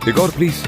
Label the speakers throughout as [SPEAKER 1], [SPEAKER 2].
[SPEAKER 1] एक और प्लीज।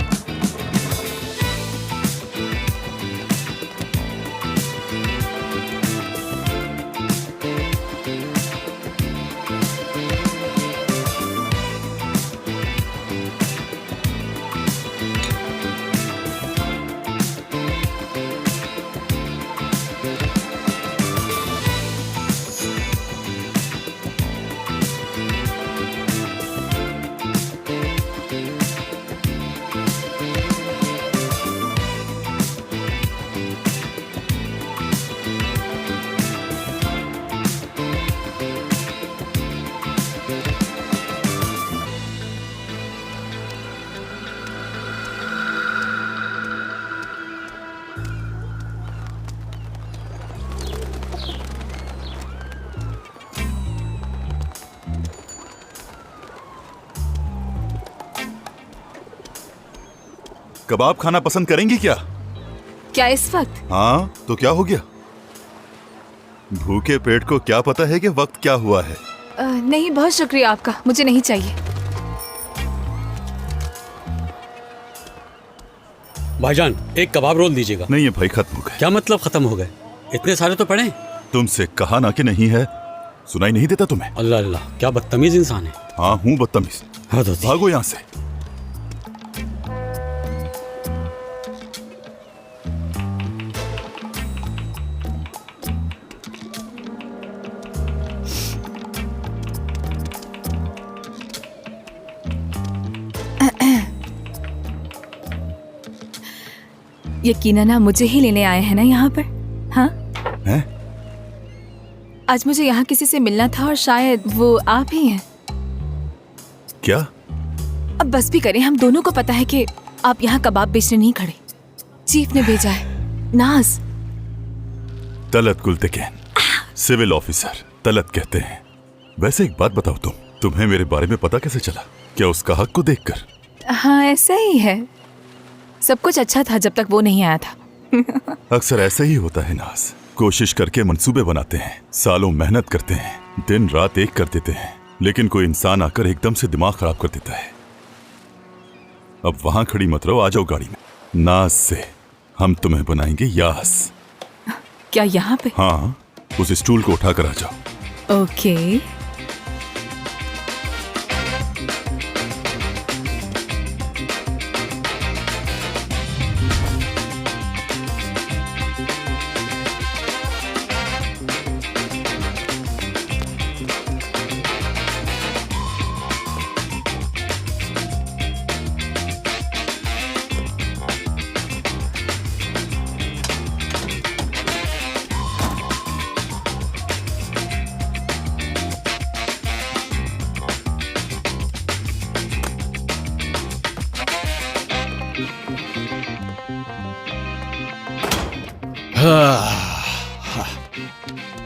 [SPEAKER 2] कबाब खाना पसंद करेंगी क्या?
[SPEAKER 3] क्या इस वक्त?
[SPEAKER 2] हाँ, तो क्या हो गया? भूखे पेट को क्या पता है कि वक्त क्या हुआ है?
[SPEAKER 3] नहीं, बहुत शुक्रिया आपका, मुझे नहीं चाहिए।
[SPEAKER 4] भाईजान, एक कबाब रोल दीजिएगा।
[SPEAKER 2] नहीं है भाई, खत्म हो गए।
[SPEAKER 4] क्या मतलब खत्म हो गए? इतने सारे तो पड़े।
[SPEAKER 2] तुमसे कहा ना कि नहीं है, सुनाई नहीं देता तुम्हें?
[SPEAKER 4] अल्लाह अल्लाह, क्या बदतमीज इंसान है।
[SPEAKER 2] हाँ, हूँ बदतमीज।
[SPEAKER 4] हाँ तो
[SPEAKER 2] भागो यहाँ से।
[SPEAKER 3] यकीनन आप मुझे ही लेने आए हैं ना यहाँ पर? हाँ?
[SPEAKER 2] हैं?
[SPEAKER 3] आज मुझे यहाँ किसी से मिलना था और शायद वो आप ही हैं।
[SPEAKER 2] क्या?
[SPEAKER 3] अब बस भी करें, हम दोनों को पता है कि आप यहाँ कबाब बेचने नहीं खड़े। चीफ ने भेजा है। नाज।
[SPEAKER 2] तलत गुलतेकैन, सिविल ऑफिसर तलत कहते हैं। वैसे एक बात बताओ, तुम्हें मेरे बारे में पता कैसे चला? क्या उसका हक को देखकर?
[SPEAKER 3] हाँ, ऐसा ही है। सब कुछ अच्छा था जब तक वो नहीं आया था।
[SPEAKER 2] अक्सर ऐसा ही होता है नाज। कोशिश करके मंसूबे बनाते हैं, सालों मेहनत करते हैं, दिन रात एक कर देते हैं, लेकिन कोई इंसान आकर एकदम से दिमाग खराब कर देता है। अब वहां खड़ी मत रहो, आ जाओ गाड़ी में। नाज से हम तुम्हें बनाएंगे यास।
[SPEAKER 3] क्या यहाँ पे?
[SPEAKER 2] हाँ, उस स्टूल को उठाकर आ जाओ।
[SPEAKER 3] ओके।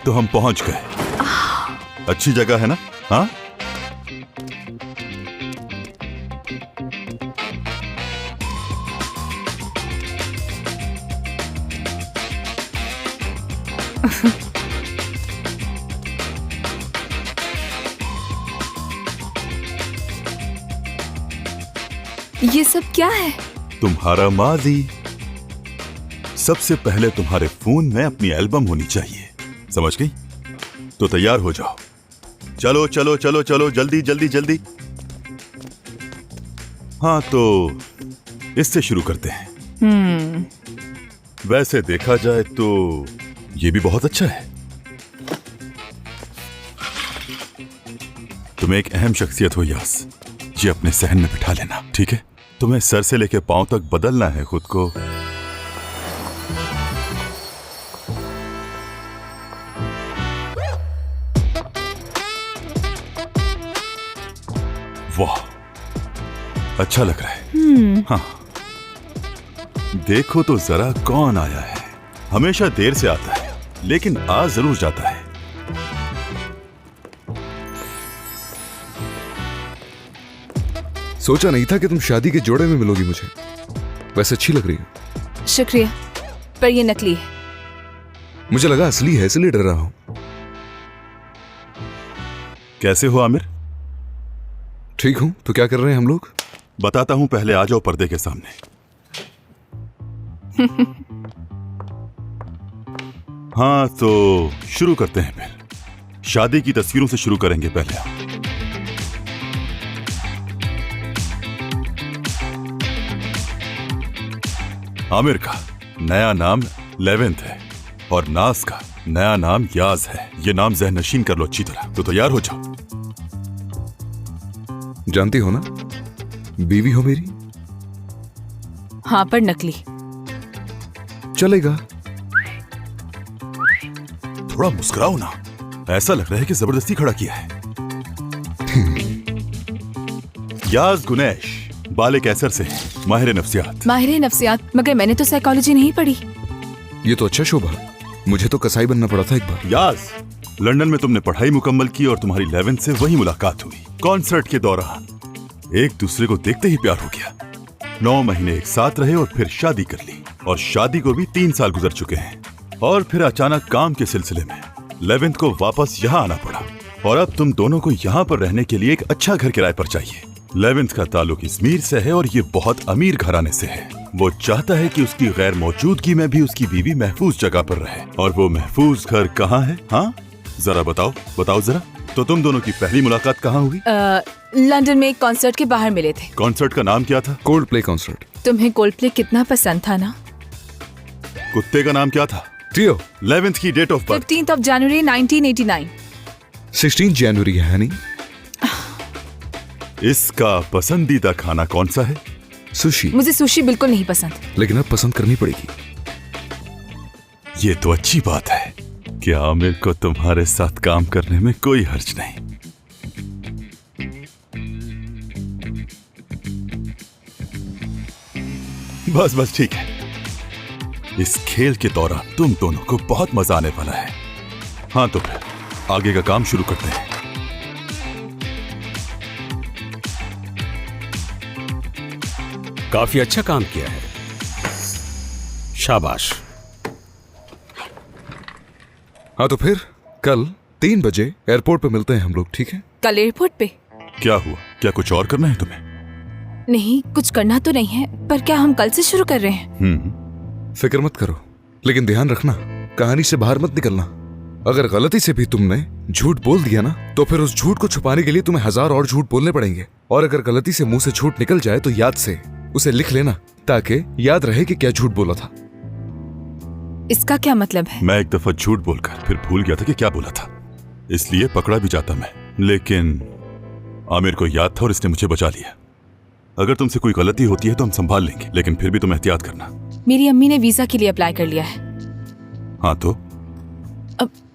[SPEAKER 2] तो हम पहुंच गए। अच्छी जगह है ना? हाँ,
[SPEAKER 3] ये सब क्या है?
[SPEAKER 2] तुम्हारा माजी। सबसे पहले तुम्हारे फोन में अपनी एल्बम होनी चाहिए, समझ गई? तो तैयार हो जाओ। चलो चलो चलो चलो, जल्दी जल्दी जल्दी। हाँ, तो इससे शुरू करते हैं। वैसे देखा जाए तो ये भी बहुत अच्छा है। तुम एक अहम शख्सियत हो यास, ये अपने सहन में बिठा लेना, ठीक है? तुम्हें सर से लेकर पांव तक बदलना है खुद को। वाह, अच्छा लग रहा है। हाँ, देखो तो जरा कौन आया है। हमेशा देर से आता है, लेकिन आ जरूर जाता है।
[SPEAKER 1] सोचा नहीं था कि तुम शादी के जोड़े में मिलोगी मुझे। वैसे अच्छी लग रही हो।
[SPEAKER 3] शुक्रिया, पर ये नकली है।
[SPEAKER 1] मुझे लगा असली है, इसलिए डर रहा हूं।
[SPEAKER 2] कैसे हो आमिर?
[SPEAKER 1] ठीक हूं, तो क्या कर रहे हैं हम लोग?
[SPEAKER 2] बताता हूं, पहले आ जाओ पर्दे के सामने। हाँ तो शुरू करते हैं फिर। शादी की तस्वीरों से शुरू करेंगे पहले। आमिर का नया नाम लेवेंथ है और नाज का नया नाम याज है। ये नाम ज़हन नशीन कर लो अच्छी तरह। तो तैयार हो जाओ।
[SPEAKER 1] जानती हो ना, बीवी हो मेरी।
[SPEAKER 3] हाँ, पर नकली।
[SPEAKER 1] चलेगा।
[SPEAKER 2] थोड़ा मुस्कुराओ ना, ऐसा लग रहा है कि जबरदस्ती खड़ा किया है। याज गुनैश बाले कैसर से है, माहिर नफ्सियात।
[SPEAKER 3] माहिर नफ्सियात? मगर मैंने तो साइकोलॉजी नहीं पढ़ी।
[SPEAKER 1] ये तो अच्छा शोभा, मुझे तो कसाई बनना पड़ा था एक बार।
[SPEAKER 2] याज, लंदन में तुमने पढ़ाई मुकम्मल की और तुम्हारी लेवेंथ से वही मुलाकात हुई। कॉन्सर्ट के दौरान एक दूसरे को देखते ही प्यार हो गया। 9 महीने एक साथ रहे और फिर शादी कर ली। और शादी को भी 3 साल गुजर चुके हैं। और फिर अचानक काम के सिलसिले में लेवेंथ को वापस यहाँ आना पड़ा। और अब तुम दोनों को यहाँ पर रहने के लिए एक अच्छा घर किराए पर चाहिए। लेवेंथ का ताल्लुक इजमीर से है और ये बहुत अमीर घराने से है। वो चाहता है कि उसकी गैर मौजूदगी में भी उसकी बीवी महफूज जगह पर रहे। और वो महफूज घर कहाँ है? हाँ जरा बताओ, बताओ जरा। तो तुम दोनों की पहली मुलाकात कहाँ हुई?
[SPEAKER 3] लंदन में एक कॉन्सर्ट के बाहर मिले थे।
[SPEAKER 2] कॉन्सर्ट का नाम क्या था?
[SPEAKER 1] Cold play concert.
[SPEAKER 3] तुम्हें कोल्ड प्ले कितना पसंद था ना?
[SPEAKER 2] कुत्ते का नाम क्या था?
[SPEAKER 1] टियो।
[SPEAKER 2] लेवेंथ की डेट ऑफ बर्थ?
[SPEAKER 3] 15 जनवरी 1989।
[SPEAKER 1] 16 जनवरी है नहीं?
[SPEAKER 2] इसका पसंदीदा खाना कौन सा है?
[SPEAKER 1] सुशी।
[SPEAKER 3] मुझे सुशी बिल्कुल नहीं पसंद।
[SPEAKER 1] लेकिन अब पसंद करनी पड़ेगी।
[SPEAKER 2] ये तो अच्छी बात है कि आमिर को तुम्हारे साथ काम करने में कोई हर्ज नहीं। बस बस ठीक है। इस खेल के दौरान तुम दोनों को बहुत मजा आने वाला है। हाँ तो फिर आगे का काम शुरू करते हैं।
[SPEAKER 4] काफी अच्छा काम किया है, शाबाश।
[SPEAKER 1] हाँ तो फिर कल 3 बजे एयरपोर्ट पे मिलते हैं हम लोग, ठीक है?
[SPEAKER 3] कल एयरपोर्ट पे?
[SPEAKER 2] क्या हुआ? क्या कुछ और करना है तुम्हें?
[SPEAKER 3] नहीं, कुछ करना तो नहीं है, पर क्या हम कल से शुरू कर रहे हैं?
[SPEAKER 1] फिक्र मत करो, लेकिन ध्यान रखना कहानी से बाहर मत निकलना। अगर गलती से भी तुमने झूठ बोल दिया ना, तो फिर उस झूठ को छुपाने के लिए तुम्हें 1000 और झूठ बोलने पड़ेंगे। और अगर गलती से मुंह से झूठ निकल जाए तो याद से उसे लिख लेना, ताकि याद रहे कि क्या झूठ बोला था।
[SPEAKER 3] इसका क्या मतलब है?
[SPEAKER 2] मैं एक दफा झूठ बोलकर फिर भूल गया था कि क्या बोला था, इसलिए पकड़ा भी जाता मैं। लेकिन आमिर को याद था और इसने मुझे बचा लिया। अगर तुमसे कोई गलती होती है तो हम संभाल लेंगे, लेकिन फिर भी तुम एहतियात करना।
[SPEAKER 3] मेरी अम्मी ने वीजा के लिए अप्लाई कर लिया है।
[SPEAKER 2] हाँ तो?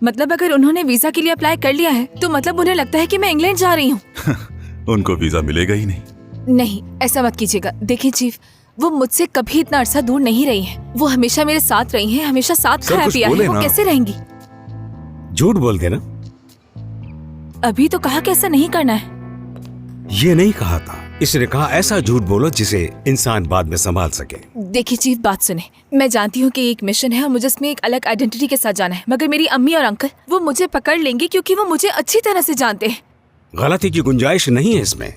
[SPEAKER 3] मतलब अगर उन्होंने वीजा के लिए अप्लाई कर लिया है तो मतलब उन्हें लगता है कि मैं इंग्लैंड जा रही हूँ।
[SPEAKER 2] उनको वीजा मिलेगा ही नहीं।
[SPEAKER 3] नहीं, ऐसा मत कीजिएगा। देखिए चीफ, वो मुझसे कभी इतना अरसा दूर नहीं रही है। वो हमेशा मेरे साथ रही हैं, हमेशा साथ खाया पिया है। वो कैसे रहेंगी?
[SPEAKER 4] झूठ बोल के ना।
[SPEAKER 3] अभी तो कहा कि ऐसा नहीं करना है।
[SPEAKER 5] ये नहीं कहा था, इसने कहा ऐसा झूठ बोलो जिसे इंसान बाद में संभाल सके।
[SPEAKER 3] देखिए चीफ, बात सुने। मैं जानती हूँ कि एक मिशन है और मुझे इसमें एक अलग आइडेंटिटी के साथ जाना है, मगर मेरी अम्मी और अंकल वो मुझे पकड़ लेंगे क्योंकि वो मुझे अच्छी तरह से जानते हैं।
[SPEAKER 5] गलती की गुंजाइश नहीं है इसमें।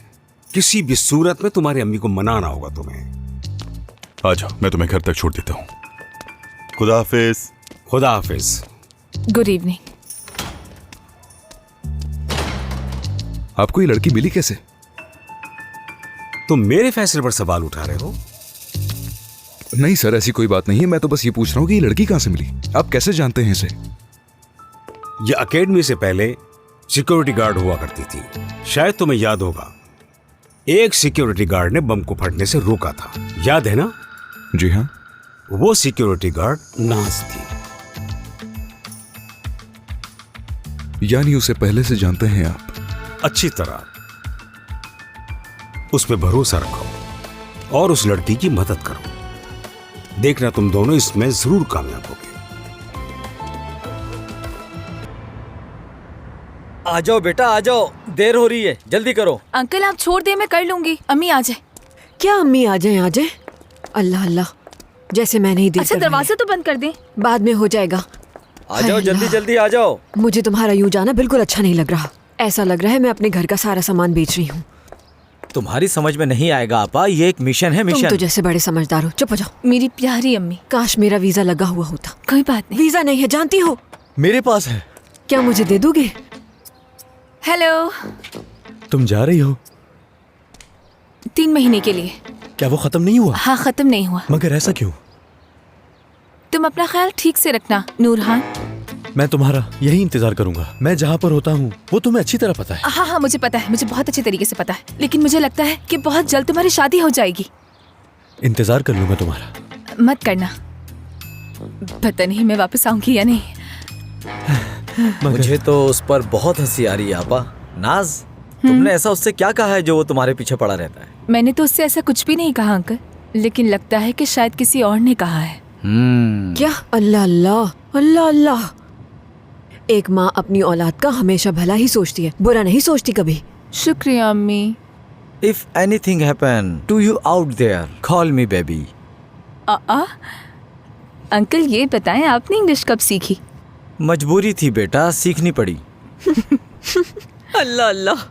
[SPEAKER 5] किसी भी सूरत में तुम्हारी अम्मी को मनाना होगा तुम्हें।
[SPEAKER 2] आ जाओ, मैं तुम्हें घर तक छोड़ देता हूँ। खुदा हाफिज।
[SPEAKER 5] खुदा हाफिज।
[SPEAKER 3] Good evening.
[SPEAKER 1] आपको ये लड़की मिली कैसे?
[SPEAKER 5] तुम मेरे फैसले पर सवाल उठा रहे हो?
[SPEAKER 1] नहीं सर, ऐसी कोई बात नहीं है। मैं तो बस ये पूछ रहा हूँ कि ये लड़की कहाँ से मिली? आप कैसे जानते हैं इसे?
[SPEAKER 5] ये एकेडमी से पहले सिक्योरिटी गार्ड हुआ करती थी। शायद तुम्हें याद होगा, एक सिक्योरिटी गार्ड ने बम को फटने से रोका था, याद है ना?
[SPEAKER 1] जी हाँ।
[SPEAKER 5] वो सिक्योरिटी गार्ड नाज थी।
[SPEAKER 1] यानी उसे पहले से जानते हैं आप?
[SPEAKER 5] अच्छी तरह। उस पे भरोसा रखो और उस लड़की की मदद करो। देखना तुम दोनों इसमें जरूर कामयाब होगे।
[SPEAKER 6] आ जाओ बेटा, आ जाओ, देर हो रही है, जल्दी करो।
[SPEAKER 3] अंकल आप छोड़ दे, मैं कर लूंगी। अम्मी आ जाए।
[SPEAKER 7] क्या अम्मी आ जाए? आ जाए। अल्लाह अल्लाह, जैसे मैं नहीं देख।
[SPEAKER 3] अच्छा दरवाजा तो बंद कर दें।
[SPEAKER 7] बाद में हो जाएगा।
[SPEAKER 6] आ जाओ, जल्दी जल्दी आ जाओ।
[SPEAKER 7] मुझे तुम्हारा यूं जाना बिल्कुल अच्छा नहीं लग रहा। ऐसा लग रहा है मैं अपने घर का सारा सामान बेच रही हूँ।
[SPEAKER 6] तुम्हारी समझ में नहीं आएगा आपा, ये एक मिशन है,
[SPEAKER 7] तुम
[SPEAKER 6] मिशन।
[SPEAKER 7] तो जैसे बड़े समझदार हो। चुप हो जाओ।
[SPEAKER 3] मेरी प्यारी अम्मी,
[SPEAKER 7] काश मेरा वीजा लगा हुआ होता।
[SPEAKER 3] कोई बात नहीं।
[SPEAKER 7] वीजा नहीं है, जानती हो।
[SPEAKER 6] मेरे पास है।
[SPEAKER 7] क्या मुझे दे दोगे?
[SPEAKER 3] हेलो।
[SPEAKER 8] तुम जा रही हो?
[SPEAKER 3] 3 महीने के लिए।
[SPEAKER 8] क्या वो खत्म नहीं हुआ?
[SPEAKER 3] हाँ, खत्म नहीं हुआ।
[SPEAKER 8] मगर ऐसा क्यों?
[SPEAKER 3] तुम अपना ख्याल ठीक से रखना नूरहान।
[SPEAKER 8] मैं तुम्हारा यही इंतजार करूंगा। मैं जहाँ पर होता हूँ वो तुम्हें अच्छी तरह पता है।
[SPEAKER 3] हाँ हाँ, मुझे पता है, मुझे बहुत अच्छे तरीके से पता है, लेकिन मुझे लगता है कि बहुत जल्द तुम्हारी शादी हो जाएगी।
[SPEAKER 8] इंतजार कर लूंगा तुम्हारा।
[SPEAKER 3] मत करना, पता नहीं मैं वापस आऊंगी या नहीं।
[SPEAKER 6] मुझे तो उस पर बहुत हंसी आ रही है आपा। नाज, तुमने ऐसा उससे क्या कहा है जो वो तुम्हारे पीछे पड़ा रहता है?
[SPEAKER 3] मैंने तो उससे ऐसा कुछ भी नहीं कहा अंकल, लेकिन लगता है कि शायद किसी और ने कहा है।
[SPEAKER 7] क्या? अल्लाह अल्लाह अल्लाह अल्लाह। एक माँ अपनी औलाद का हमेशा भला ही सोचती है, बुरा नहीं सोचती कभी।
[SPEAKER 3] शुक्रिया अम्मी।
[SPEAKER 6] If anything happen to you out there, call me baby.
[SPEAKER 3] Uncle ये बताएं, आपने इंग्लिश कब सीखी?
[SPEAKER 6] मजबूरी थी बेटा, सीखनी पड़ी।
[SPEAKER 7] अल्लाह अल्लाह।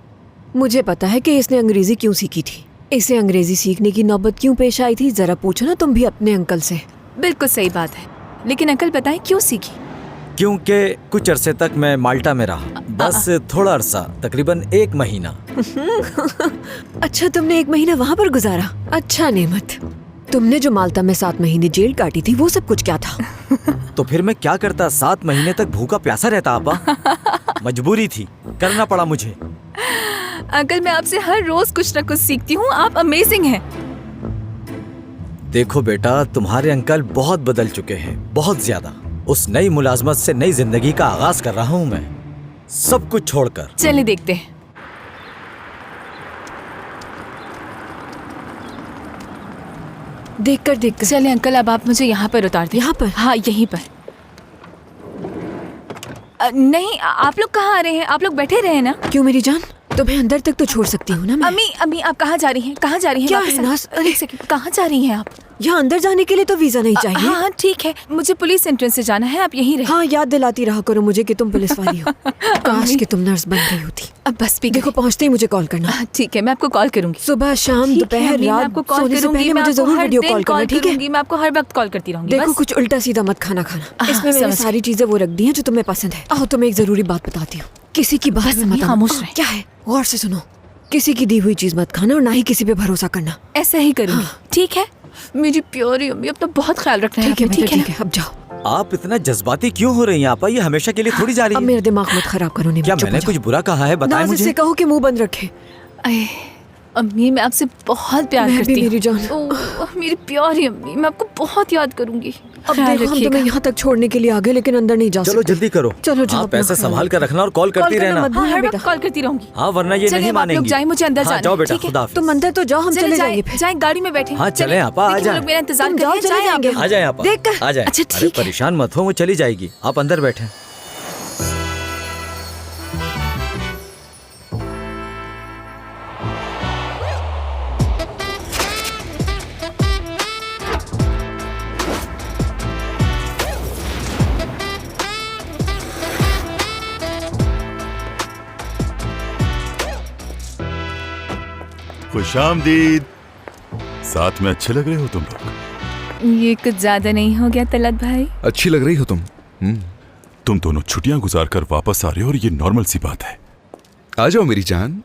[SPEAKER 7] मुझे पता है कि इसने अंग्रेजी क्यों सीखी थी। इसे अंग्रेजी सीखने की नौबत क्यों पेश आई थी, जरा पूछो ना तुम भी अपने अंकल से।
[SPEAKER 3] बिल्कुल सही बात है, लेकिन अंकल बताएं क्यों सीखी?
[SPEAKER 6] क्योंकि कुछ अरसे तक मैं माल्टा में रहा, बस थोड़ा अरसा, तकरीबन 1 महीना।
[SPEAKER 7] अच्छा, तुमने 1 महीना वहाँ पर गुजारा। अच्छा नेमत, तुमने जो माल्टा में 7 महीने जेल काटी थी वो सब कुछ क्या था?
[SPEAKER 6] तो फिर मैं क्या करता, 7 महीने तक भूखा प्यासा रहता आपा। मजबूरी थी, करना पड़ा मुझे।
[SPEAKER 3] अंकल मैं आपसे हर रोज कुछ न कुछ सीखती हूँ, आप अमेजिंग हैं।
[SPEAKER 6] देखो बेटा, तुम्हारे अंकल बहुत बदल चुके हैं, बहुत ज्यादा। उस नई मुलाजमत से नई जिंदगी का आगाज कर रहा हूँ मैं, सब कुछ छोड़कर।
[SPEAKER 3] चलिए देखते हैं।
[SPEAKER 7] देखकर
[SPEAKER 3] चले अंकल, अब आप मुझे यहाँ पर उतार दें।
[SPEAKER 7] यहाँ पर?
[SPEAKER 3] हाँ, यहीं पर। नहीं, आप लोग कहाँ आ रहे हैं? आप लोग बैठे रहे ना।
[SPEAKER 7] क्यों मेरी जान, तुम्हें अंदर तक तो छोड़ सकती हूँ ना मैं।
[SPEAKER 3] अम्मी अम्मी, आप कहाँ जा रही हैं? कहाँ जा रही हैं?
[SPEAKER 7] क्या
[SPEAKER 3] वापस
[SPEAKER 7] है नाज?
[SPEAKER 3] एक सेकंड, कहाँ जा रही हैं आप?
[SPEAKER 7] यहाँ अंदर जाने के लिए तो वीजा नहीं चाहिए।
[SPEAKER 3] हाँ ठीक है, मुझे पुलिस एंट्रेंस से जाना है, आप यहीं रहे।
[SPEAKER 7] हाँ, याद दिलाती रहा करो मुझे कि तुम पुलिस वाली हो। काश कि तुम नर्स बन गई होती।
[SPEAKER 3] अब बस भी
[SPEAKER 7] देखो, पहुँचते ही मुझे कॉल करना।
[SPEAKER 3] ठीक है, मैं आपको कॉल करूंगी।
[SPEAKER 7] सुबह शाम
[SPEAKER 3] ठीक है,
[SPEAKER 7] दोपहर
[SPEAKER 3] अम्मी, मैं
[SPEAKER 7] रात,
[SPEAKER 3] आपको कॉल
[SPEAKER 7] सोने से
[SPEAKER 3] करूंगी।
[SPEAKER 7] पहले
[SPEAKER 3] मैं
[SPEAKER 7] मुझे
[SPEAKER 3] आपको
[SPEAKER 7] जरूर
[SPEAKER 3] हर
[SPEAKER 7] वीडियो
[SPEAKER 3] दिन
[SPEAKER 7] कॉल करना, ठीक है?
[SPEAKER 3] करूंगी, मैं आपको हर वक्त कॉल करती रहूंगी।
[SPEAKER 7] देखो,
[SPEAKER 3] बस।
[SPEAKER 7] कुछ उल्टा सीधा मत खाना। इसमें मैंने
[SPEAKER 3] समझ
[SPEAKER 7] सारी चीजें वो रख दी हैं जो तुम्हें पसंद है। आओ, तुम्हें एक जरूरी बात बताती हूँ, किसी की बात
[SPEAKER 3] बस
[SPEAKER 7] में
[SPEAKER 3] अम्मी,
[SPEAKER 7] मत आना।
[SPEAKER 3] खामोश रहे।
[SPEAKER 7] क्या है? गौर से सुनो, किसी की दी हुई चीज मत खाना और ना ही किसी पे भरोसा करना।
[SPEAKER 3] ऐसा ही करूंगी, ठीक है? मेरी प्यारी अम्मी, अब तो बहुत ख्याल रखना है।
[SPEAKER 7] ठीक है,
[SPEAKER 3] ठीक है
[SPEAKER 7] ठीक है, अब जाओ।
[SPEAKER 6] आप इतना जज्बाती क्यों हो रही हैं आपा? ये हमेशा के लिए थोड़ी जा रही
[SPEAKER 7] अब
[SPEAKER 6] है।
[SPEAKER 7] मेरा दिमाग मत खराब करो। नहीं,
[SPEAKER 6] क्या मैंने कुछ बुरा कहा है? बताएं
[SPEAKER 7] नाज़
[SPEAKER 6] मुझे।
[SPEAKER 7] से कहो कि मुंह बंद रखे।
[SPEAKER 3] अये, अम्मी मैं आपसे बहुत प्यार
[SPEAKER 7] मैं भी,
[SPEAKER 3] करती हूँ।
[SPEAKER 7] मेरी जान।
[SPEAKER 3] ओह, मेरी प्यारी अम्मी, मैं आपको बहुत याद करूंगी।
[SPEAKER 7] अब
[SPEAKER 3] ख्याल
[SPEAKER 7] देखो, हम
[SPEAKER 3] रखिएगा।
[SPEAKER 7] तुम्हें यहाँ तक छोड़ने के लिए आ गए, लेकिन अंदर नहीं जा
[SPEAKER 6] चलो
[SPEAKER 7] सकते।
[SPEAKER 6] जल्दी करो।
[SPEAKER 7] चलो जाओ,
[SPEAKER 6] आप
[SPEAKER 7] अपना
[SPEAKER 6] पैसे
[SPEAKER 7] ख्याल
[SPEAKER 6] संभाल कर रखना और कॉल करती
[SPEAKER 7] करना
[SPEAKER 6] रहना।
[SPEAKER 7] मत
[SPEAKER 3] हाँ,
[SPEAKER 7] भूलना
[SPEAKER 3] हर
[SPEAKER 7] बेटा।
[SPEAKER 3] वक्त कॉल करती रहूंगी।
[SPEAKER 6] हाँ, वरना ये
[SPEAKER 3] चलिए,
[SPEAKER 6] नहीं
[SPEAKER 3] अब आप लोग
[SPEAKER 6] मानेंगी।
[SPEAKER 3] जाएं, मुझे अंदर
[SPEAKER 6] हाँ,
[SPEAKER 3] जाना
[SPEAKER 6] जाओ
[SPEAKER 3] है,
[SPEAKER 6] बेटा,
[SPEAKER 3] ठीक है?
[SPEAKER 6] खुदा हाफिज।
[SPEAKER 7] तुम अंदर तो जाओ, हम चले जाएंगे फिर।
[SPEAKER 3] जाएं, गाड़ी में बैठे।
[SPEAKER 6] हाँ, चलें आपा, आ
[SPEAKER 3] देखिए, वो
[SPEAKER 6] जाएं।
[SPEAKER 3] लोग मेरा इंतजार
[SPEAKER 7] तुम
[SPEAKER 3] कर रहे
[SPEAKER 7] जाओ,
[SPEAKER 3] हैं,
[SPEAKER 7] चले
[SPEAKER 3] जाएं आप
[SPEAKER 7] जाएंगे।
[SPEAKER 3] लोग।
[SPEAKER 6] आ जाए आप।
[SPEAKER 7] देखकर।
[SPEAKER 6] आ जाए।
[SPEAKER 3] अच्छा,
[SPEAKER 6] अरे
[SPEAKER 3] ठीक है।
[SPEAKER 6] परेशान मत हो, वो चली जाएगी, आप अंदर बैठे।
[SPEAKER 2] खुशामदीद। साथ में अच्छे लग रहे हो तुम लोग।
[SPEAKER 3] ये कुछ ज्यादा नहीं हो गया तलत भाई?
[SPEAKER 1] अच्छी लग रही हो तुम।
[SPEAKER 2] तुम दोनों छुट्टियां गुजार कर वापस आ रहे हो और ये नॉर्मल सी बात है।
[SPEAKER 1] आ जाओ मेरी जान।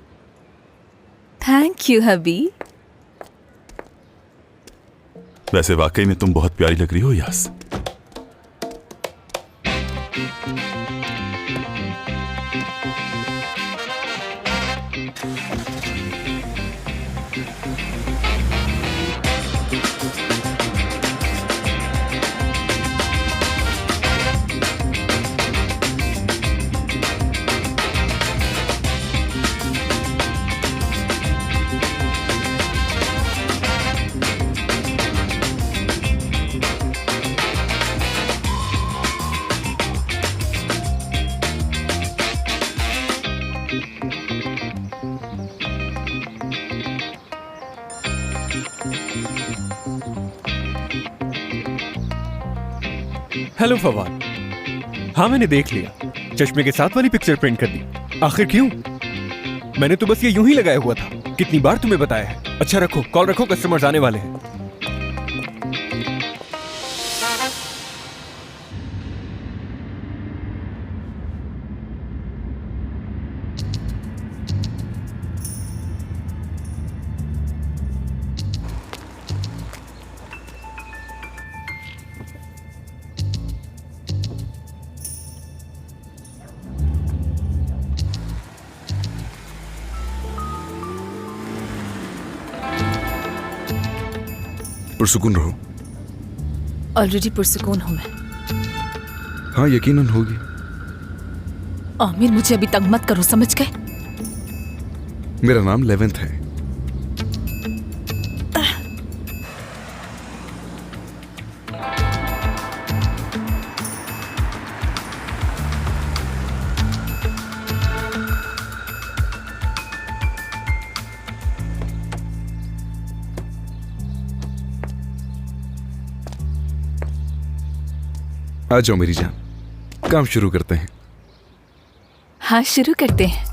[SPEAKER 3] थैंक यू हबी।
[SPEAKER 2] वैसे वाकई में तुम बहुत प्यारी लग रही हो यास।
[SPEAKER 8] हेलो फवाद। हाँ, मैंने देख लिया, चश्मे के साथ वाली पिक्चर प्रिंट कर दी। आखिर क्यों? मैंने तो बस ये यूं ही लगाया हुआ था।
[SPEAKER 9] कितनी बार तुम्हें बताया है। अच्छा रखो, कॉल रखो, कस्टमर्स आने वाले हैं।
[SPEAKER 1] पुरसुकून रहो।
[SPEAKER 3] ऑलरेडी पुरसुकून हूं मैं।
[SPEAKER 1] हाँ यकीनन होगी।
[SPEAKER 3] आमिर मुझे अभी तंग मत करो, समझ गए?
[SPEAKER 1] मेरा नाम लेवेंथ है। आ जाओ मेरी जान, काम शुरू करते हैं।
[SPEAKER 3] हाँ शुरू करते हैं।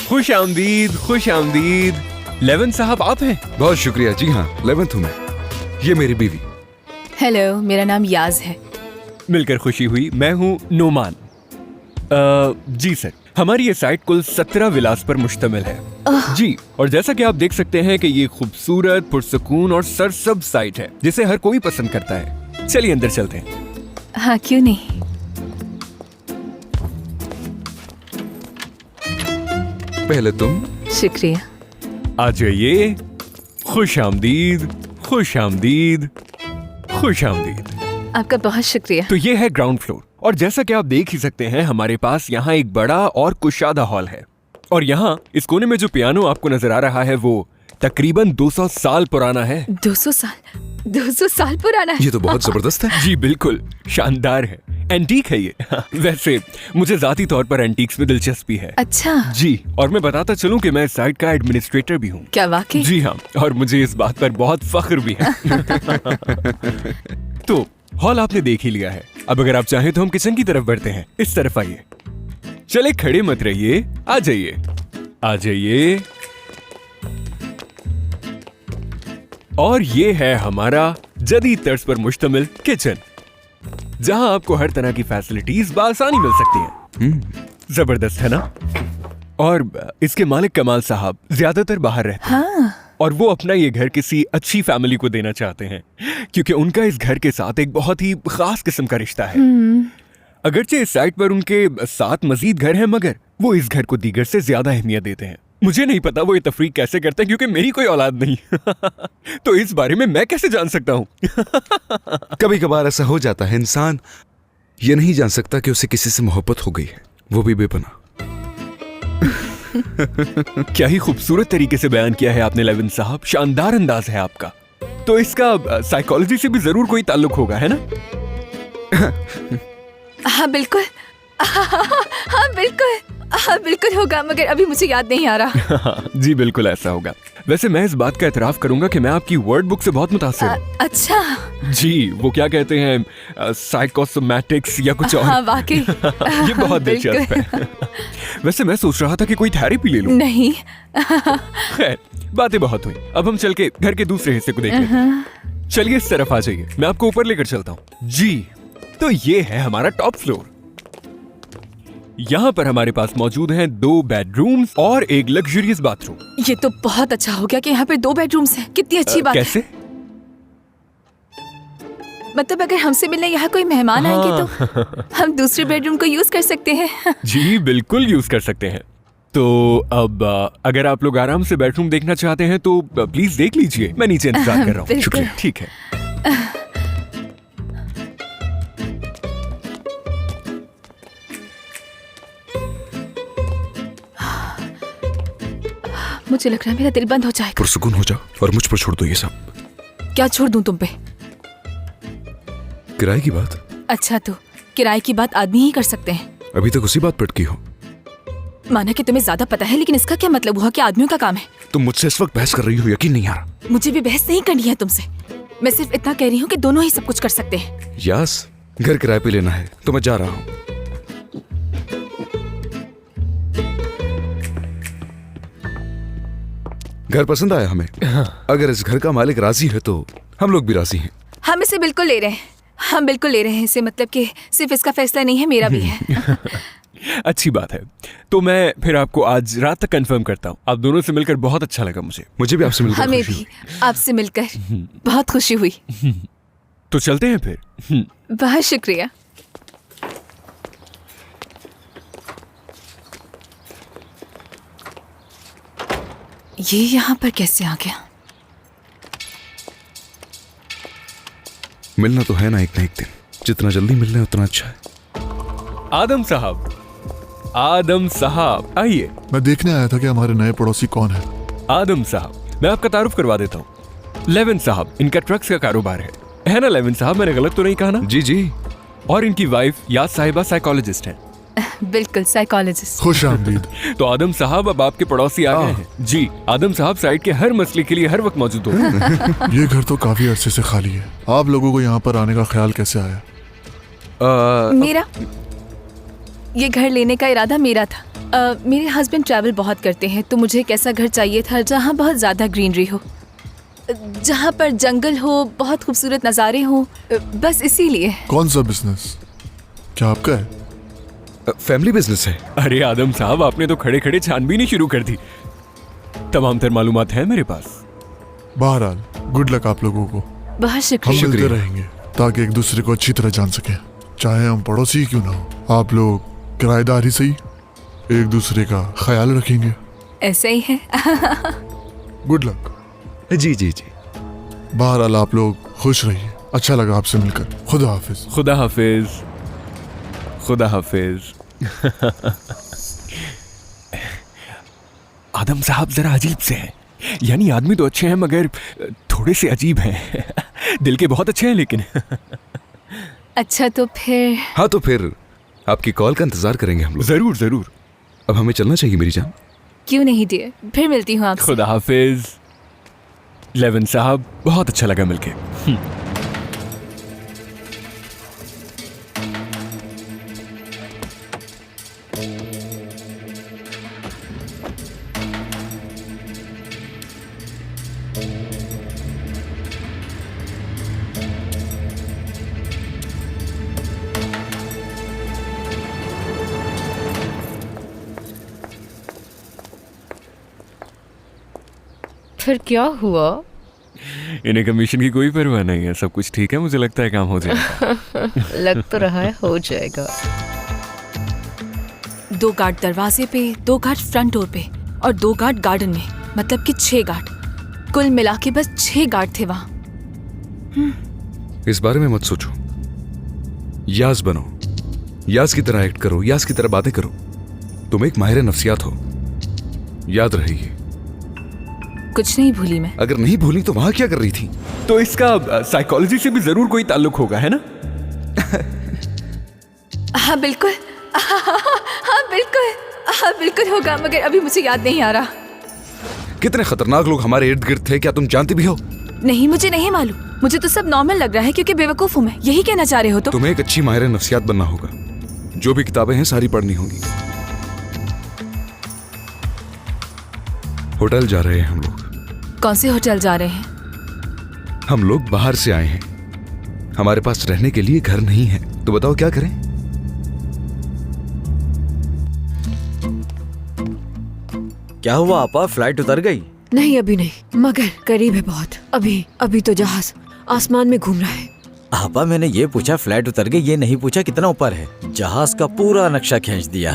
[SPEAKER 9] खुश आमदीद, खुश आमदीद। लेवेंथ साहब आप हैं?
[SPEAKER 1] बहुत शुक्रिया। जी हाँ, लेवेंथ हूँ मैं। ये मेरी बीवी।
[SPEAKER 3] हेलो, मेरा नाम याज है।
[SPEAKER 9] मिलकर खुशी हुई। मैं हूँ नोमान। जी सर, हमारी ये साइट कुल 17 विलास पर मुश्तमिल है। जी, और जैसा कि आप देख सकते हैं कि ये खूबसूरत, पुरसुकून और सरसब्ज साइट है जिसे हर कोई पसंद करता है। चलिए अंदर चलते हैं।
[SPEAKER 3] हाँ क्यों नहीं।
[SPEAKER 1] पहले तुम।
[SPEAKER 3] शुक्रिया।
[SPEAKER 9] आ जाइए। खुश आमदीद, खुश आमदीद, खुश आमदीद।
[SPEAKER 3] आपका बहुत शुक्रिया।
[SPEAKER 9] तो ये है ग्राउंड फ्लोर, और जैसा कि आप देख ही सकते हैं हमारे पास यहाँ एक बड़ा और कुशादा हॉल है। और यहाँ इस कोने में जो पियानो आपको नजर आ रहा है वो तकरीबन 200 साल पुराना है।
[SPEAKER 3] 200 साल? 200 साल पुराना है?
[SPEAKER 1] ये तो बहुत जबरदस्त है।
[SPEAKER 9] जी बिल्कुल, शानदार है। एंटीक है ये। वैसे मुझे जाती तौर पर एंटीक्स में दिलचस्पी है।
[SPEAKER 3] अच्छा।
[SPEAKER 9] जी, और मैं बताता चलूं कि मैं इस साइट का एडमिनिस्ट्रेटर भी हूँ।
[SPEAKER 3] क्या वाकई?
[SPEAKER 9] जी हाँ, और मुझे इस बात पर बहुत फख्र भी है। तो हॉल आपने देख ही लिया है। अब अगर आप चाहें तो हम किचन की तरफ बढ़ते हैं। इस तरफ आइए। चले खड़े मत रहिए, आ जाइए, आ जाइए। और ये है हमारा जदीद तर्ज पर मुश्तमिल किचन, जहां आपको हर तरह की फैसिलिटीज बासानी मिल सकती हैं। जबरदस्त है ना? और इसके मालिक कमाल साहब ज्यादातर बाहर रहते हैं।
[SPEAKER 3] हाँ।
[SPEAKER 9] और वो अपना ये घर किसी अच्छी फैमिली को देना चाहते हैं, क्योंकि उनका इस घर के साथ एक बहुत ही खास किस्म का रिश्ता है। अगरचे इस साइट पर उनके 7 मजीद घर हैं, मगर वो इस घर को दीगर से ज्यादा अहमियत देते हैं। मुझे नहीं पता वो ये तफरीक कैसे करते हैं, क्योंकि मेरी कोई औलाद नहीं। तो इस बारे में मैं कैसे जान सकता हूँ?
[SPEAKER 1] कभी कभार ऐसा हो जाता है, इंसान ये नहीं जान सकता कि उसे किसी से मोहब्बत हो गई है, वो भी बेपनाह।
[SPEAKER 9] क्या ही खूबसूरत तरीके से बयान किया है आपने लेविन साहब, शानदार अंदाज है आपका। तो इसका साइकोलॉजी से भी जरूर कोई ताल्लुक होगा, है ना?
[SPEAKER 3] हाँ बिल्कुल। हाँ बिल्कुल, हाँ बिल्कुल होगा, मगर अभी मुझे याद नहीं आ रहा।
[SPEAKER 9] जी बिल्कुल ऐसा होगा। वैसे मैं इस बात का एतराफ करूंगा कि मैं आपकी वर्ड बुक से बहुत मुतासिर हूँ।
[SPEAKER 3] अच्छा।
[SPEAKER 9] जी, वो क्या कहते हैं, साइकोसोमैटिक्स या कुछ और।
[SPEAKER 3] हाँ वाकई।
[SPEAKER 9] ये बहुत दिलचस्प है। वैसे मैं सोच रहा था कि कोई थेरेपी ले लूं।
[SPEAKER 3] नहीं।
[SPEAKER 9] खैर, बातें बहुत हुई, अब हम चल के घर के दूसरे हिस्से को देख लेते हैं। चलिए इस तरफ आ जाइए, मैं आपको ऊपर लेकर चलता हूँ। जी, तो ये है हमारा टॉप फ्लोर। यहाँ पर हमारे पास मौजूद हैं 2 बेडरूम्स और एक लग्जरियस बाथरूम।
[SPEAKER 3] ये तो बहुत अच्छा हो गया कि यहाँ पे 2 बेडरूम्स हैं। कितनी अच्छी बात
[SPEAKER 9] कैसे?
[SPEAKER 3] है। मतलब अगर हमसे मिलने यहाँ कोई मेहमान आएंगे तो हम दूसरे बेडरूम को यूज कर सकते हैं।
[SPEAKER 9] जी बिल्कुल यूज कर सकते हैं। तो अब अगर आप लोग आराम से बेडरूम देखना चाहते हैं तो प्लीज देख लीजिए, मैं नीचे इंतजार कर रहा हूँ।
[SPEAKER 3] बिल्कुल।
[SPEAKER 9] ठीक है।
[SPEAKER 3] मुझे लग रहा है मेरा दिल बंद हो जाएगा।
[SPEAKER 1] पुरसुकून हो जाओ और मुझ पर छोड़ दो ये सब।
[SPEAKER 3] क्या छोड़ दूं तुम पे?
[SPEAKER 1] किराए की बात।
[SPEAKER 3] अच्छा, तो किराए की बात आदमी ही कर सकते हैं।
[SPEAKER 1] अभी तक उसी बात पर अटकी हो।
[SPEAKER 3] माना कि तुम्हें ज्यादा पता है, लेकिन इसका क्या मतलब हुआ कि आदमियों का काम है?
[SPEAKER 1] तुम मुझसे इस वक्त बहस कर रही हो, यकीन नहीं आ रहा।
[SPEAKER 3] मुझे भी बहस नहीं करनी है तुमसे। मैं सिर्फ इतना कह रही हूँ कि दोनों ही सब कुछ कर सकते हैं।
[SPEAKER 1] यास, घर किराए पे लेना है तो मैं जा रहा हूँ। घर पसंद आया हमें। अगर इस घर का मालिक राजी है तो हम लोग भी राजी हैं।
[SPEAKER 3] हम इसे बिल्कुल ले रहे हैं, हम बिल्कुल ले रहे हैं इसे, मतलब कि सिर्फ इसका फैसला नहीं है, मेरा भी है।
[SPEAKER 9] अच्छी बात है। तो मैं फिर आपको आज रात तक कंफर्म करता हूँ। आप दोनों से मिलकर बहुत अच्छा लगा मुझे
[SPEAKER 1] भी आपसे मिलकर
[SPEAKER 3] हमें
[SPEAKER 1] खुशी
[SPEAKER 3] भी आपसे मिलकर बहुत खुशी हुई।
[SPEAKER 9] तो चलते हैं फिर।
[SPEAKER 3] बहुत शुक्रिया। ये यहाँ पर कैसे आ गया?
[SPEAKER 1] मिलना तो है ना एक दिन, जितना जल्दी मिलना है उतना अच्छा है।
[SPEAKER 9] आदम साहब, आदम साहब आइए।
[SPEAKER 10] मैं देखने आया था कि हमारे नए पड़ोसी कौन है।
[SPEAKER 9] आदम साहब, मैं आपका तारुफ करवा देता हूँ। लेविन साहब, इनका ट्रक्स का कारोबार है ना लेविन साहब? मैंने गलत तो नहीं कहा ना?
[SPEAKER 1] जी जी।
[SPEAKER 9] और इनकी वाइफ याद साहिबा साइकोलॉजिस्ट हैं।
[SPEAKER 3] बिल्कुल, साइकोलॉजिस्ट।
[SPEAKER 10] खुश आमदीद।
[SPEAKER 9] तो आदम साहब अब आपके पड़ोसी आ गए हैं। जी, आदम साहब साइड के हर मसले के लिए हर वक्त मौजूद हो।
[SPEAKER 10] ये घर तो काफी अरसे से खाली है। आप लोगों को यहाँ पर आने का ख्याल कैसे आया?
[SPEAKER 3] मेरा ये घर लेने का इरादा मेरा था। मेरे हस्बैंड ट्रैवल बहुत करते हैं, तो मुझे एक ऐसा घर चाहिए था जहाँ बहुत ज़्यादा ग्रीनरी हो, जहाँ पर जंगल हो, बहुत खूबसूरत नज़ारे हो, बस इसीलिए।
[SPEAKER 10] कौन सा बिजनेस? क्या आपका है?
[SPEAKER 1] फैमिली बिजनेस है।
[SPEAKER 9] अरे आदम साहब, आपने तो खड़े खड़े छानबीन ही शुरू कर दी। तमाम तर मालूमात है मेरे पास।
[SPEAKER 10] बहरहाल गुड लक आप लोगों को।
[SPEAKER 3] बहुत
[SPEAKER 10] हम
[SPEAKER 3] शुक्रिया।
[SPEAKER 10] मिलते रहेंगे ताकि एक दूसरे को अच्छी तरह जान सकें, चाहे हम पड़ोसी ही क्यों ना हो। आप लोग किराएदार ही सही, एक दूसरे का ख्याल रखेंगे।
[SPEAKER 3] ऐसा ही है।
[SPEAKER 10] Good luck.
[SPEAKER 1] जी जी जी।
[SPEAKER 10] बहरहाल आप लोग खुश रहिए। अच्छा लगा आपसे मिलकर। खुदा हाफिज।
[SPEAKER 9] खुदा हाफिज। खुदा हाफिज। आदम साहब जरा अजीब से हैं। यानी आदमी तो अच्छे हैं मगर थोड़े से अजीब हैं। दिल के बहुत अच्छे हैं लेकिन।
[SPEAKER 3] अच्छा तो फिर?
[SPEAKER 1] हाँ तो फिर आपकी कॉल का इंतजार करेंगे हम लोग।
[SPEAKER 9] जरूर जरूर।
[SPEAKER 1] अब हमें चलना चाहिए मेरी जान।
[SPEAKER 3] क्यों नहीं डियर, फिर मिलती हूँ आपसे।
[SPEAKER 9] खुदा हाफिज। लेविन साहब, बहुत अच्छा लगा मिलके।
[SPEAKER 7] फिर क्या हुआ?
[SPEAKER 9] इन्हें कमीशन की कोई परवाह नहीं है। सब कुछ ठीक है, मुझे लगता है काम हो जाएगा।
[SPEAKER 7] लग तो रहा है हो जाएगा।
[SPEAKER 3] 2 गार्ड दरवाजे पे, 2 गार्ड फ्रंट डोर पे और 2 गार्ड गार्डन में, मतलब कि 6 गार्ड। कुल मिला के बस 6 गार्ड थे वहाँ।
[SPEAKER 1] इस बारे में मत सोचो। याज बनो, याज की तरह एक्ट करो, याज की तरह बातें करो। तुम एक माहिर नफ्सियात हो, याद रहेगी।
[SPEAKER 3] कुछ नहीं भूली मैं।
[SPEAKER 1] अगर नहीं भूली तो वहां क्या कर रही थी?
[SPEAKER 9] तो इसका साइकोलॉजी से भी जरूर कोई ताल्लुक होगा, है ना?
[SPEAKER 3] हाँ बिल्कुल। हाँ बिल्कुल, हाँ बिल्कुल होगा, मगर अभी मुझे याद नहीं आ रहा।
[SPEAKER 1] कितने खतरनाक लोग हमारे इर्द गिर्द थे, क्या तुम जानती भी हो?
[SPEAKER 3] नहीं, मुझे नहीं मालूम। मुझे तो सब नॉर्मल लग रहा है क्योंकि बेवकूफ हूँ मैं। यही कहना चाह रहे हो तो?
[SPEAKER 1] तुम्हें एक अच्छी माहिर नफ्सियात बनना होगा। जो भी किताबें हैं सारी पढ़नी होंगी। होटल जा रहे हैं हम लोग।
[SPEAKER 3] कौन से होटल जा रहे हैं?
[SPEAKER 1] हम लोग बाहर से आए हैं, हमारे पास रहने के लिए घर नहीं है, तो बताओ क्या करें?
[SPEAKER 6] क्या हुआ आपा, फ्लाइट उतर गई?
[SPEAKER 7] नहीं अभी नहीं, मगर करीब है बहुत। अभी तो जहाज आसमान में घूम रहा है।
[SPEAKER 6] आपा मैंने ये पूछा फ्लाइट उतर गई, ये नहीं पूछा कितना ऊपर है। जहाज का पूरा नक्शा खींच दिया।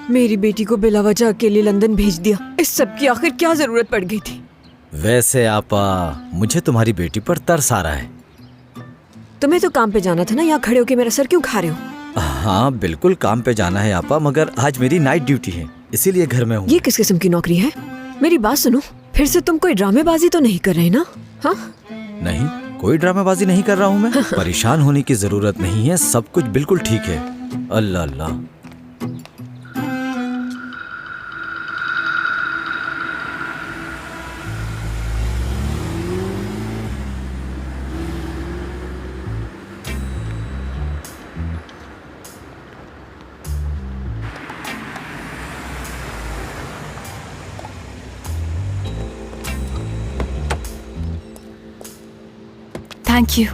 [SPEAKER 7] मेरी बेटी को बिला वजह अकेले लंदन भेज दिया। इस सब की आखिर क्या जरूरत पड़ गई थी?
[SPEAKER 6] वैसे आपा मुझे तुम्हारी बेटी पर तरस आ रहा है।
[SPEAKER 7] तुम्हें तो काम पे जाना था ना, यहाँ खड़े होके मेरा सर क्यों खा रहे हो?
[SPEAKER 6] हाँ बिल्कुल काम पे जाना है आपा, मगर आज मेरी नाइट ड्यूटी है, इसीलिए घर में हूँ।
[SPEAKER 7] ये किस किस्म की नौकरी है? मेरी बात सुनो, फिर से तुम कोई ड्रामेबाजी तो नहीं कर रहे ना? हाँ
[SPEAKER 6] नहीं, कोई ड्रामेबाजी नहीं कर रहा हूँ मैं। परेशान होने की जरूरत नहीं है, सब कुछ बिल्कुल ठीक है। अल्लाह अल्लाह।
[SPEAKER 3] Thank you.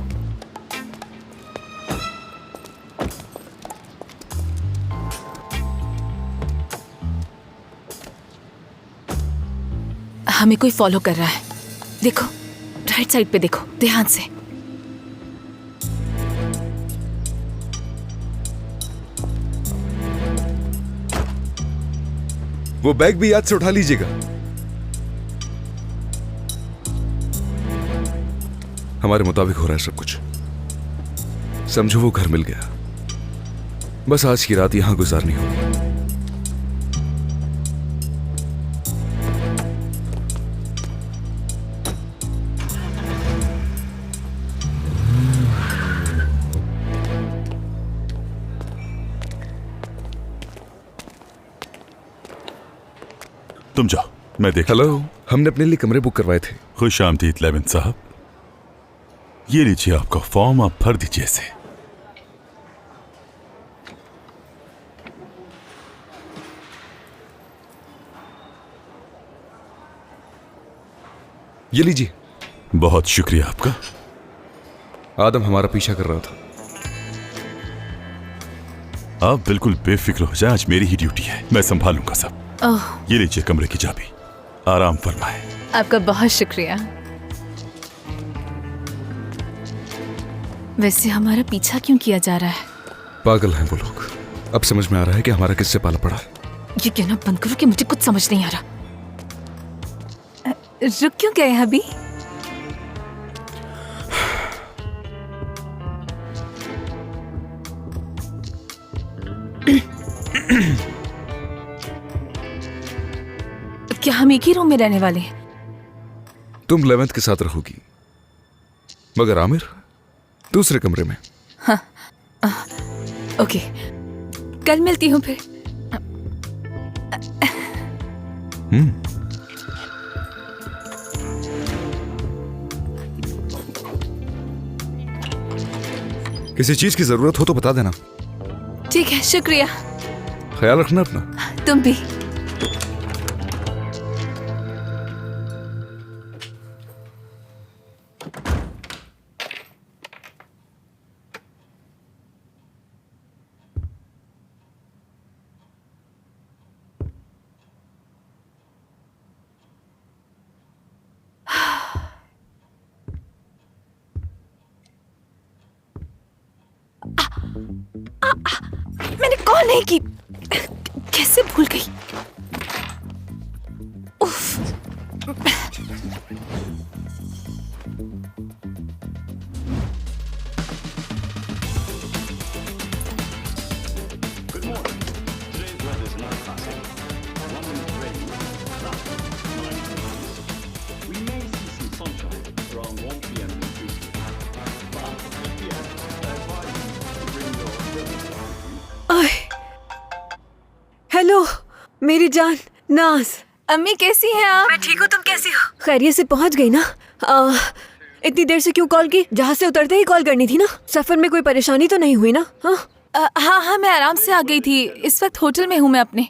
[SPEAKER 3] हमें कोई फॉलो कर रहा है। देखो, राइट साइड पे देखो, ध्यान से।
[SPEAKER 1] वो बैग भी याद से उठा लीजिएगा। हमारे मुताबिक हो रहा है सब कुछ। समझो वो घर मिल गया, बस आज की रात यहां गुजारनी होगी।
[SPEAKER 2] तुम जाओ, मैं देख।
[SPEAKER 1] हेलो, हमने अपने लिए कमरे बुक करवाए थे।
[SPEAKER 2] खुश आमदीद लेविन साहब, ये लीजिए आपका फॉर्म, आप भर दीजिए इसे।
[SPEAKER 1] ये लीजिए।
[SPEAKER 2] बहुत शुक्रिया आपका।
[SPEAKER 1] आदम हमारा पीछा कर रहा था।
[SPEAKER 2] आप बिल्कुल बेफिक्र हो जाए, आज मेरी ही ड्यूटी है, मैं संभालूंगा सब।
[SPEAKER 3] ओह,
[SPEAKER 2] ये लीजिए कमरे की चाबी, आराम फरमाए।
[SPEAKER 3] आपका बहुत शुक्रिया। वैसे हमारा पीछा क्यों किया जा रहा है?
[SPEAKER 1] पागल हैं वो लोग। अब समझ में आ रहा है कि हमारा किससे पाला पड़ा है।
[SPEAKER 3] ये कहना बंद करो कि मुझे कुछ समझ नहीं आ रहा। रुक क्यों गए अभी? क्या हम एक ही रूम में रहने वाले हैं?
[SPEAKER 1] तुम 11th के साथ रहोगी, मगर आमिर दूसरे कमरे में।
[SPEAKER 3] ओके, कल मिलती हूँ फिर।
[SPEAKER 1] किसी चीज की जरूरत हो तो बता देना।
[SPEAKER 3] ठीक है, शुक्रिया।
[SPEAKER 1] ख्याल रखना अपना।
[SPEAKER 3] तुम भी। मैंने कॉल नहीं की, कैसे भूल गई? उफ।
[SPEAKER 7] हेलो मेरी जान नाज।
[SPEAKER 3] अम्मी कैसी हैं आप?
[SPEAKER 7] मैं ठीक हूँ, तुम कैसी हो? खैरियत से पहुँच गई ना? इतनी देर से क्यों कॉल की? जहाँ से उतरते ही कॉल करनी थी ना। सफर में कोई परेशानी तो नहीं हुई ना? हाँ
[SPEAKER 3] हाँ, मैं आराम से आ गई थी। इस वक्त होटल में हूँ मैं अपने।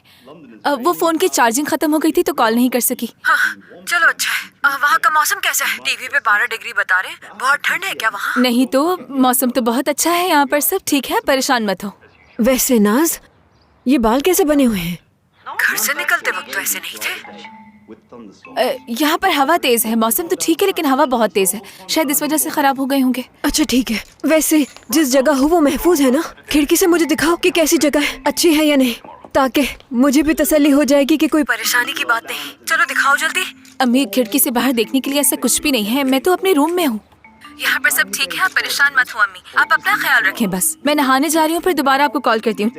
[SPEAKER 3] वो फोन की चार्जिंग खत्म हो गई थी तो कॉल नहीं कर सकी।
[SPEAKER 7] हाँ, चलो अच्छा है। वहाँ का मौसम कैसा है? टीवी पे 12 डिग्री बता रहे हैं। बहुत ठंड है क्या वहाँ?
[SPEAKER 3] नहीं तो, मौसम तो बहुत अच्छा है यहाँ पर, सब ठीक है, परेशान मत हो।
[SPEAKER 7] वैसे नाज, ये बाल कैसे बने हुए हैं? घर से निकलते वक्त तो ऐसे नहीं थे।
[SPEAKER 3] यहाँ पर हवा तेज है। मौसम तो ठीक है लेकिन हवा बहुत तेज है, शायद इस वजह से खराब हो गए होंगे।
[SPEAKER 7] अच्छा ठीक है। वैसे जिस जगह हो वो महफूज है ना? खिड़की से मुझे दिखाओ कि कैसी जगह है, अच्छी है या नहीं, ताकि मुझे भी तसल्ली हो जाएगी कि कोई परेशानी की बात नहीं। चलो दिखाओ जल्दी।
[SPEAKER 3] अम्मी, खिड़की से बाहर देखने के लिए ऐसा कुछ भी नहीं है। मैं तो अपने रूम में हूँ।
[SPEAKER 7] यहाँ पर सब ठीक है, आप परेशान मत हो अम्मी। आप अपना ख्याल रखें।
[SPEAKER 3] बस मैं नहाने जा रही हूँ, फिर दोबारा आपको कॉल करती हूँ।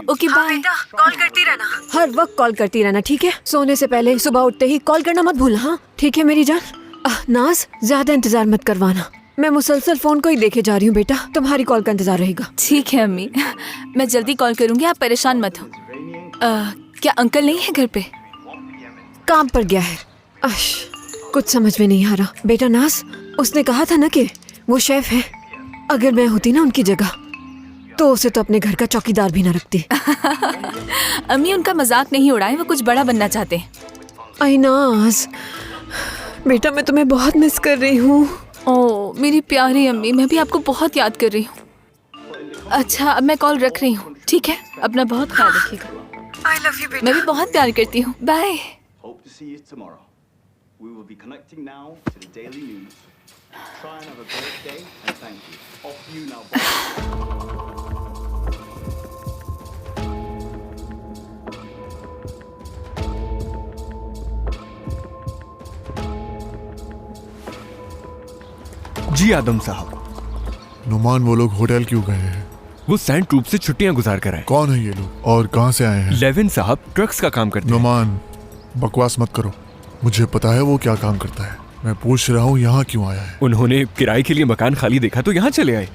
[SPEAKER 3] Okay bye.
[SPEAKER 7] कॉल करती रहना, हर वक्त कॉल करती रहना, ठीक है? सोने से पहले, सुबह उठते ही कॉल करना मत भूलना। हाँ ठीक है मेरी जान। नाज, ज्यादा इंतजार मत करवाना। मैं मुसलसल फोन को ही देखे जा रही हूँ बेटा, तुम्हारी कॉल का इंतजार रहेगा।
[SPEAKER 3] ठीक है अम्मी, मैं जल्दी कॉल करूंगी, आप परेशान मत हो। क्या अंकल नहीं है घर पे?
[SPEAKER 7] काम पर गया है। कुछ समझ में नहीं आ रहा। बेटा नाज, उसने कहा था ना कि वो शेफ है। अगर मैं होती ना उनकी जगह तो उसे तो अपने घर का चौकीदार भी ना रखती।
[SPEAKER 3] अम्मी, उनका मजाक नहीं उड़ाए, वो कुछ बड़ा बनना चाहते हैं।
[SPEAKER 7] आई नाज, बेटा मैं तुम्हें बहुत मिस कर रही हूँ।
[SPEAKER 3] ओह मेरी प्यारी अम्मी, मैं भी आपको बहुत याद कर रही हूँ। अच्छा, अब मैं कॉल रख रही हूँ, ठीक है? अपना बहुत ख्याल रखिएगा।
[SPEAKER 7] आई लव यू
[SPEAKER 3] मैं भी बहुत प्यार करती हूँ। Bye.
[SPEAKER 11] Hope to see you tomorrow. We will be connecting now to the daily news. Try and have a great day and thank you. Off you now, boss.
[SPEAKER 9] जी आदम साहब,
[SPEAKER 10] नुमान वो लोग hotel क्यों गए हैं?
[SPEAKER 9] वो सैंड ट्रूप से छुट्टियां गुजार कर आए।
[SPEAKER 10] कौन है ये लोग और कहाँ से आए हैं?
[SPEAKER 9] लेविन साहब ट्रक्स का काम करते हैं।
[SPEAKER 10] नुमान, बकवास मत करो। मुझे पता है वो क्या काम करता है। मैं पूछ रहा हूँ यहाँ क्यों आया है?
[SPEAKER 9] उन्होंने किराए के लिए मकान खाली देखा तो यहाँ चले आए।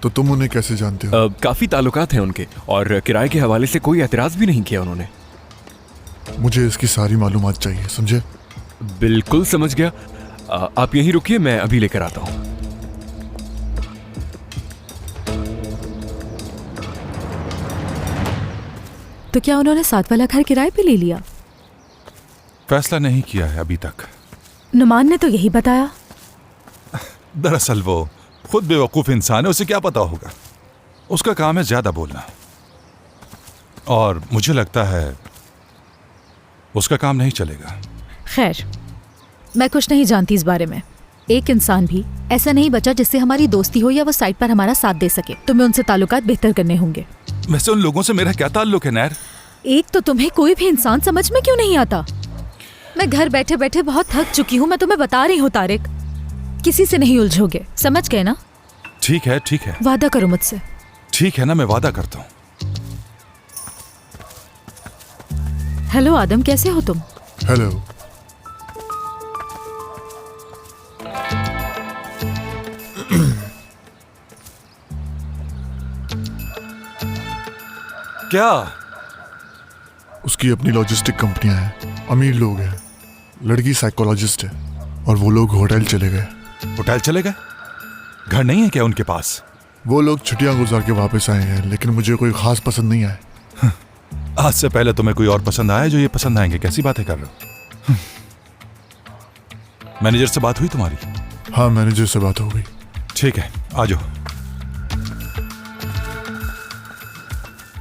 [SPEAKER 10] तो तुम उन्हें कैसे जानते हो?
[SPEAKER 9] काफी ताल्लुकात हैं उनके, और किराए के हवाले से कोई एतराज भी नहीं किया उन्होंने।
[SPEAKER 10] मुझे इसकी सारी मालूमात चाहिए, समझे?
[SPEAKER 9] बिल्कुल समझ गया। आप यहीं रुकिए, मैं अभी लेकर आता हूँ।
[SPEAKER 12] तो क्या उन्होंने साथ वाला घर किराए पे ले लिया?
[SPEAKER 13] फैसला नहीं किया है अभी तक।
[SPEAKER 12] नुमान ने तो यही बताया।
[SPEAKER 13] दरअसल वो खुद बेवकूफ इंसान है, उसे क्या पता होगा। उसका काम है ज्यादा बोलना, और मुझे लगता है उसका काम नहीं चलेगा।
[SPEAKER 12] खैर, मैं कुछ नहीं जानती इस बारे में। एक इंसान भी ऐसा नहीं बचा जिससे हमारी दोस्ती हो या वो साइट पर हमारा साथ दे सके। तुम्हें उनसे ताल्लुकात बेहतर करने होंगे।
[SPEAKER 13] वैसे उन लोगों से मेरा क्या ताल्लुक है नैर?
[SPEAKER 12] एक तो तुम्हें कोई भी इंसान समझ में क्यों नहीं आता? मैं घर बैठे बैठे बहुत थक चुकी हूँ। मैं तुम्हें बता रही हूँ तारिक, किसी से नहीं उलझोगे, समझ गए ना?
[SPEAKER 13] ठीक है, ठीक है।
[SPEAKER 12] वादा करो मुझसे।
[SPEAKER 13] ठीक है ना, मैं वादा करता हूँ।
[SPEAKER 12] हेलो आदम, कैसे हो तुम?
[SPEAKER 10] हेलो।
[SPEAKER 13] क्या?
[SPEAKER 10] उसकी अपनी लॉजिस्टिक कंपनियां हैं, अमीर लोग हैं। लड़की साइकोलॉजिस्ट है, और वो लोग होटल चले गए।
[SPEAKER 13] होटल चले गए? घर नहीं है क्या उनके पास?
[SPEAKER 10] वो लोग छुट्टियां गुजार के वापस आए हैं, लेकिन मुझे कोई खास पसंद नहीं आया।
[SPEAKER 13] आज से पहले तुम्हें कोई और पसंद आया जो ये पसंद आएंगे? कैसी बातें कर रहे हो? मैनेजर से बात हुई तुम्हारी?
[SPEAKER 10] हाँ, मैनेजर से बात हो गई।
[SPEAKER 13] ठीक है, आ जाओ।